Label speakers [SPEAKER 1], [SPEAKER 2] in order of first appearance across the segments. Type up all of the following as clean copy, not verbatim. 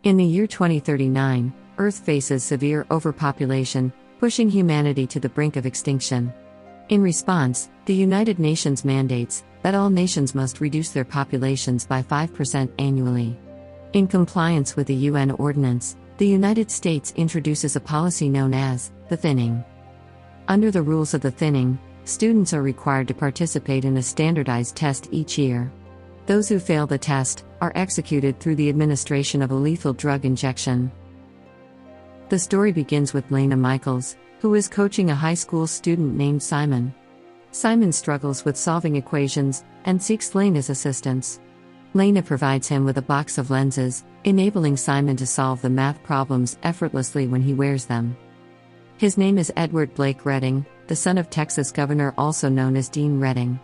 [SPEAKER 1] In the year 2039, Earth faces severe overpopulation, pushing humanity to the brink of extinction. In response, the United Nations mandates that all nations must reduce their populations by 5% annually. In compliance with the UN ordinance, the United States introduces a policy known as the thinning. Under the rules of the thinning, students are required to participate in a standardized test each year. Those who fail the test are executed through the administration of a lethal drug injection. The story begins with Laina Michaels, who is coaching a high school student named Simon. Simon struggles with solving equations and seeks Laina's assistance. Laina provides him with a box of lenses, enabling Simon to solve the math problems effortlessly when he wears them. His name is Edward Blake Redding, the son of Texas governor also known as Dean Redding.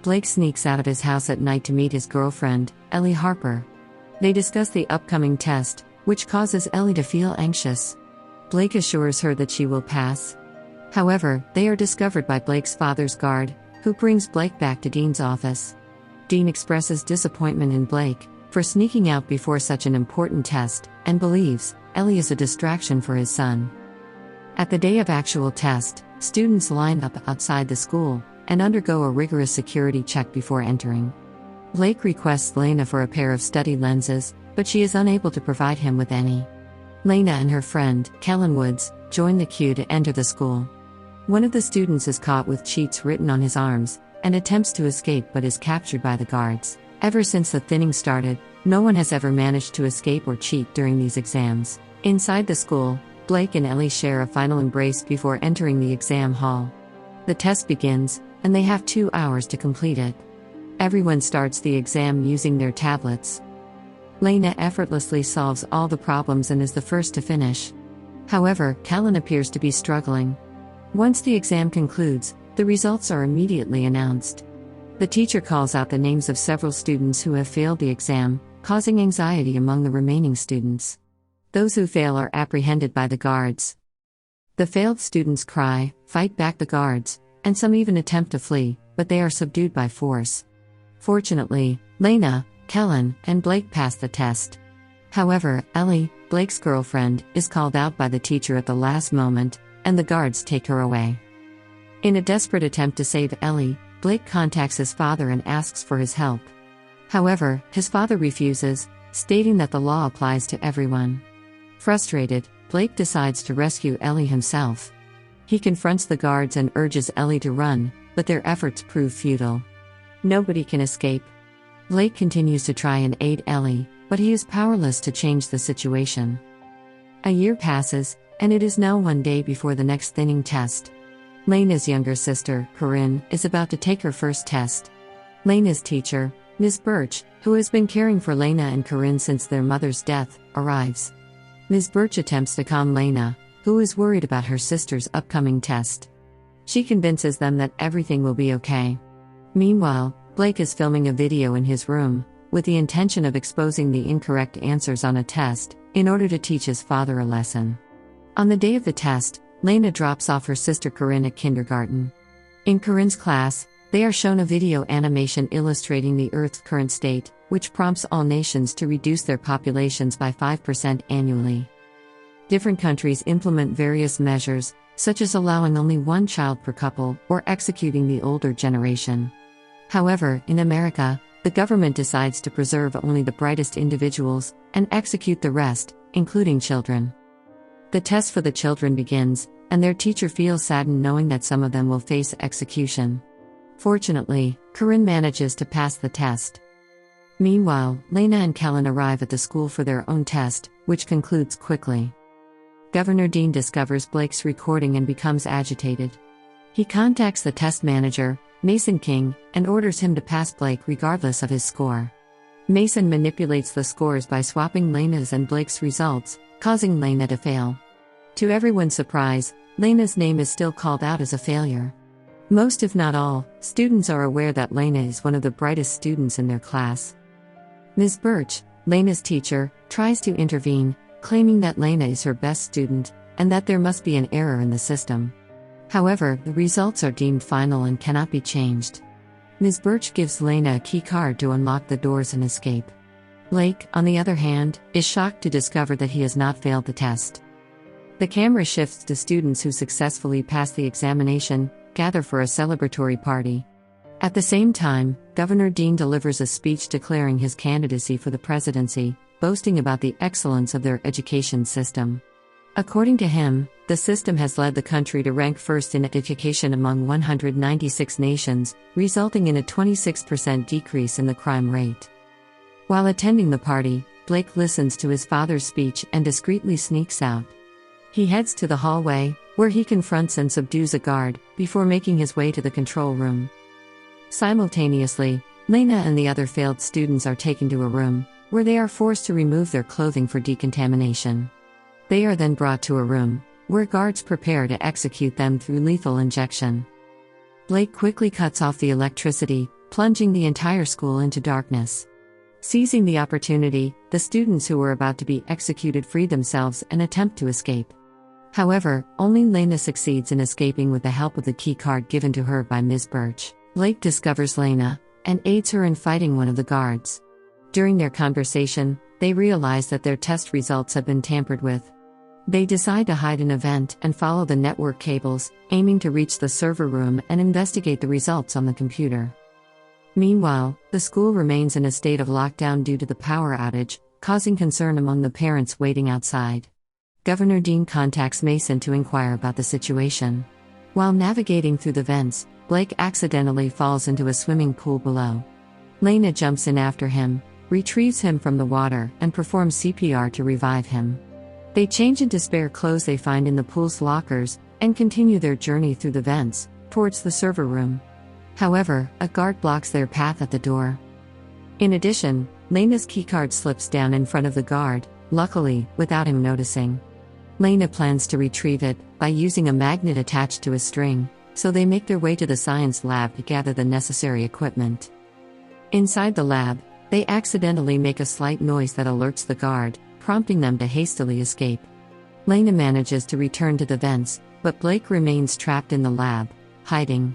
[SPEAKER 1] Blake sneaks out of his house at night to meet his girlfriend, Ellie Harper. They discuss the upcoming test, which causes Ellie to feel anxious. Blake assures her that she will pass. However, they are discovered by Blake's father's guard, who brings Blake back to Dean's office. Dean expresses disappointment in Blake for sneaking out before such an important test, and believes Ellie is a distraction for his son. At the day of actual test, students line up outside the school and undergo a rigorous security check before entering. Blake requests Laina for a pair of study lenses, but she is unable to provide him with any. Laina and her friend, Kellen Woods, join the queue to enter the school. One of the students is caught with cheats written on his arms, and attempts to escape but is captured by the guards. Ever since the thinning started, no one has ever managed to escape or cheat during these exams. Inside the school, Blake and Ellie share a final embrace before entering the exam hall. The test begins, and they have 2 hours to complete it. Everyone starts the exam using their tablets. Laina effortlessly solves all the problems and is the first to finish. However, Kellen appears to be struggling. Once the exam concludes, the results are immediately announced. The teacher calls out the names of several students who have failed the exam, causing anxiety among the remaining students. Those who fail are apprehended by the guards. The failed students cry, fight back the guards, and some even attempt to flee, but they are subdued by force. Fortunately, Laina, Kellen, and Blake pass the test. However, Ellie, Blake's girlfriend, is called out by the teacher at the last moment, and the guards take her away. In a desperate attempt to save Ellie, Blake contacts his father and asks for his help. However, his father refuses, stating that the law applies to everyone. Frustrated, Blake decides to rescue Ellie himself. He confronts the guards and urges Ellie to run, but their efforts prove futile. Nobody can escape. Blake continues to try and aid Ellie, but he is powerless to change the situation. A year passes, and it is now one day before the next thinning test. Laina's younger sister, Corinne, is about to take her first test. Laina's teacher, Ms. Birch, who has been caring for Laina and Corinne since their mother's death, arrives. Ms. Birch attempts to calm Laina, who is worried about her sister's upcoming test. She convinces them that everything will be okay. Meanwhile, Blake is filming a video in his room, with the intention of exposing the incorrect answers on a test, in order to teach his father a lesson. On the day of the test, Laina drops off her sister Corinne at kindergarten. In Corinne's class, they are shown a video animation illustrating the Earth's current state, which prompts all nations to reduce their populations by 5% annually. Different countries implement various measures, such as allowing only one child per couple or executing the older generation. However, in America, the government decides to preserve only the brightest individuals and execute the rest, including children. The test for the children begins, and their teacher feels saddened knowing that some of them will face execution. Fortunately, Corinne manages to pass the test. Meanwhile, Laina and Kellen arrive at the school for their own test, which concludes quickly. Governor Dean discovers Blake's recording and becomes agitated. He contacts the test manager, Mason King, and orders him to pass Blake regardless of his score. Mason manipulates the scores by swapping Laina's and Blake's results, causing Laina to fail. To everyone's surprise, Laina's name is still called out as a failure. Most if not all, students are aware that Laina is one of the brightest students in their class. Ms. Birch, Laina's teacher, tries to intervene, claiming that Laina is her best student, and that there must be an error in the system. However, the results are deemed final and cannot be changed. Ms. Birch gives Laina a key card to unlock the doors and escape. Blake, on the other hand, is shocked to discover that he has not failed the test. The camera shifts to students who successfully pass the examination, gather for a celebratory party. At the same time, Governor Dean delivers a speech declaring his candidacy for the presidency, boasting about the excellence of their education system. According to him, the system has led the country to rank first in education among 196 nations, resulting in a 26% decrease in the crime rate. While attending the party, Blake listens to his father's speech and discreetly sneaks out. He heads to the hallway, where he confronts and subdues a guard, before making his way to the control room. Simultaneously, Laina and the other failed students are taken to a room, where they are forced to remove their clothing for decontamination. They are then brought to a room, where guards prepare to execute them through lethal injection. Blake quickly cuts off the electricity, plunging the entire school into darkness. Seizing the opportunity, the students who were about to be executed free themselves and attempt to escape. However, only Laina succeeds in escaping with the help of the key card given to her by Ms. Birch. Blake discovers Laina, and aids her in fighting one of the guards. During their conversation, they realize that their test results have been tampered with. They decide to hide in a vent and follow the network cables, aiming to reach the server room and investigate the results on the computer. Meanwhile, the school remains in a state of lockdown due to the power outage, causing concern among the parents waiting outside. Governor Dean contacts Mason to inquire about the situation. While navigating through the vents, Blake accidentally falls into a swimming pool below. Laina jumps in after him, retrieves him from the water, and performs CPR to revive him. They change into spare clothes they find in the pool's lockers, and continue their journey through the vents, towards the server room. However, a guard blocks their path at the door. In addition, Laina's keycard slips down in front of the guard, luckily, without him noticing. Laina plans to retrieve it by using a magnet attached to a string, so they make their way to the science lab to gather the necessary equipment. Inside the lab, they accidentally make a slight noise that alerts the guard, prompting them to hastily escape. Laina manages to return to the vents, but Blake remains trapped in the lab, hiding.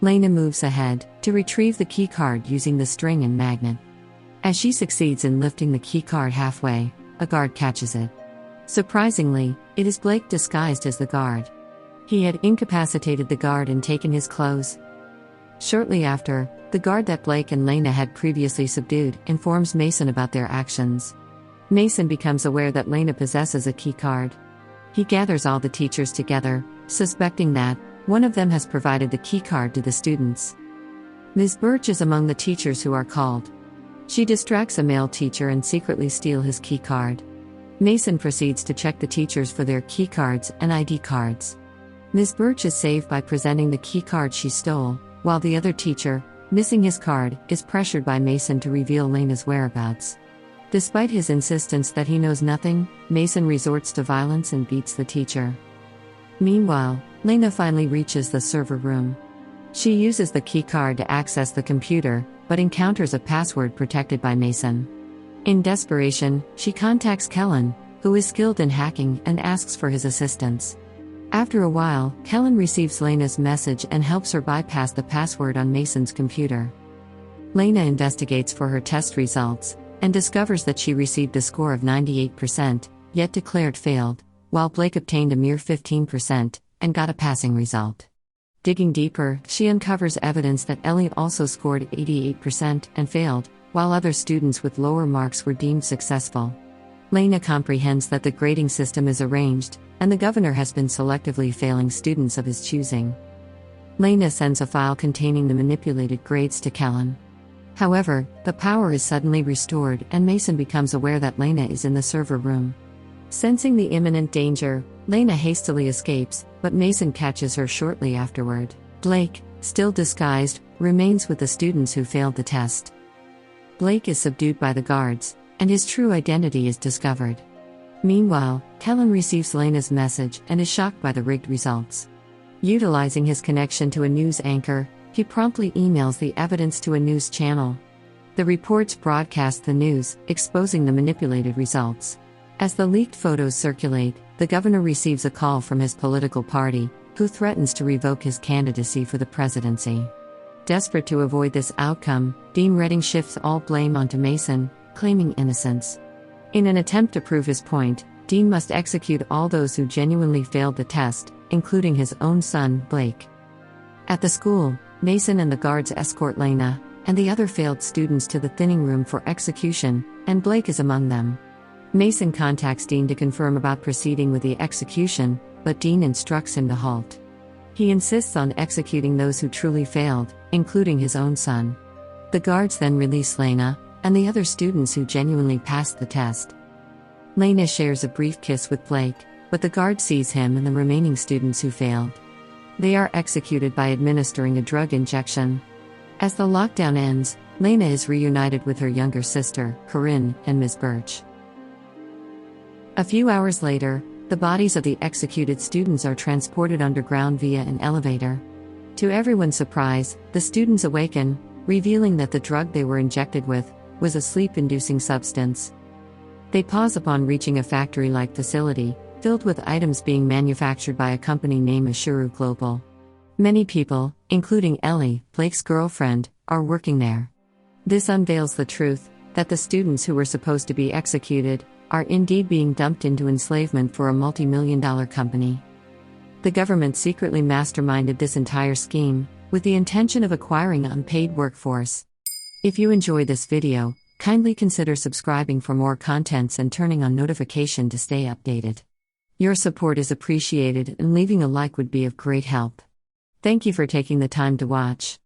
[SPEAKER 1] Laina moves ahead to retrieve the keycard using the string and magnet. As she succeeds in lifting the keycard halfway, a guard catches it. Surprisingly, it is Blake disguised as the guard. He had incapacitated the guard and taken his clothes. Shortly after, the guard that Blake and Laina had previously subdued informs Mason about their actions. Mason becomes aware that Laina possesses a keycard. He gathers all the teachers together, suspecting that one of them has provided the keycard to the students. Ms. Birch is among the teachers who are called. She distracts a male teacher and secretly steals his keycard. Mason proceeds to check the teachers for their keycards and ID cards. Ms. Birch is saved by presenting the keycard she stole, while the other teacher, missing his card, is pressured by Mason to reveal Laina's whereabouts. Despite his insistence that he knows nothing, Mason resorts to violence and beats the teacher. Meanwhile, Laina finally reaches the server room. She uses the keycard to access the computer, but encounters a password protected by Mason. In desperation, she contacts Kellen, who is skilled in hacking, and asks for his assistance. After a while, Kellen receives Laina's message and helps her bypass the password on Mason's computer. Laina investigates for her test results, and discovers that she received a score of 98%, yet declared failed, while Blake obtained a mere 15%, and got a passing result. Digging deeper, she uncovers evidence that Ellie also scored 88% and failed, while other students with lower marks were deemed successful. Laina comprehends that the grading system is arranged, and the governor has been selectively failing students of his choosing. Laina sends a file containing the manipulated grades to Kellen. However, the power is suddenly restored and Mason becomes aware that Laina is in the server room. Sensing the imminent danger, Laina hastily escapes, but Mason catches her shortly afterward. Blake, still disguised, remains with the students who failed the test. Blake is subdued by the guards, and his true identity is discovered. Meanwhile, Kellen receives Laina's message and is shocked by the rigged results. Utilizing his connection to a news anchor, he promptly emails the evidence to a news channel. The reports broadcast the news, exposing the manipulated results. As the leaked photos circulate, the governor receives a call from his political party, who threatens to revoke his candidacy for the presidency. Desperate to avoid this outcome, Dean Redding shifts all blame onto Mason, claiming innocence. In an attempt to prove his point, Dean must execute all those who genuinely failed the test, including his own son, Blake. At the school, Mason and the guards escort Laina and the other failed students to the thinning room for execution, and Blake is among them. Mason contacts Dean to confirm about proceeding with the execution, but Dean instructs him to halt. He insists on executing those who truly failed, including his own son. The guards then release Laina and the other students who genuinely passed the test. Laina shares a brief kiss with Blake, but the guard sees him and the remaining students who failed. They are executed by administering a drug injection. As the lockdown ends, Laina is reunited with her younger sister, Corinne, and Ms. Birch. A few hours later, the bodies of the executed students are transported underground via an elevator. To everyone's surprise, the students awaken, revealing that the drug they were injected with was a sleep-inducing substance. They pause upon reaching a factory-like facility, filled with items being manufactured by a company named Ashuru Global. Many people, including Ellie, Blake's girlfriend, are working there. This unveils the truth, that the students who were supposed to be executed are indeed being dumped into enslavement for a multi-million-dollar company. The government secretly masterminded this entire scheme, with the intention of acquiring unpaid workforce. If you enjoy this video, kindly consider subscribing for more contents and turning on notification to stay updated. Your support is appreciated and leaving a like would be of great help. Thank you for taking the time to watch.